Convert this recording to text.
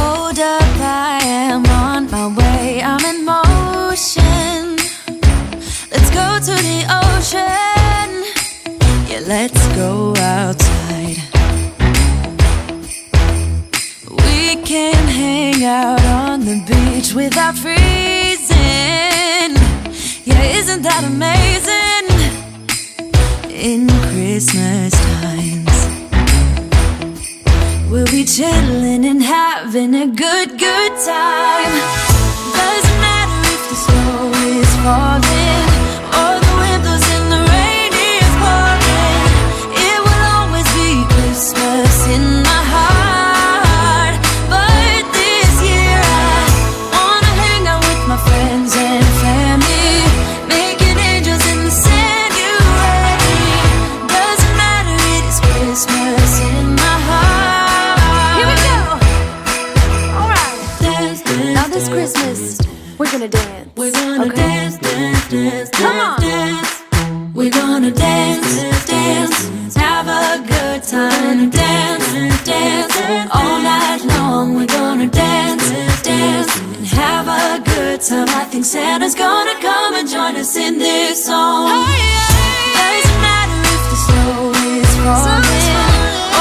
Hold up, I am on my way, I'm in motion. Let's go to the ocean. Yeah, let's go outside. We can hang out on the beach without freezing. Yeah, isn't that amazing? In Christmas times, we'll be chilling and having a good time. Doesn't matter if the snow is falling or the wind blows and the rain is pouring. It will always be Christmas in my heart. But this year I wanna hang out with my friends and family, making angels in the sanctuary. Doesn't matter, it is Christmas in my heart. Here we go. All right. Dance, dance, now this Christmas, we're gonna dance. We're gonna dance, dance, dance, come on. Dance. We're gonna dance, dance, have a good time. Dance, dance, all night long. We're gonna dance, dance, and have a good time. I think Santa's gonna come and join us in this song. Doesn't matter if the snow is falling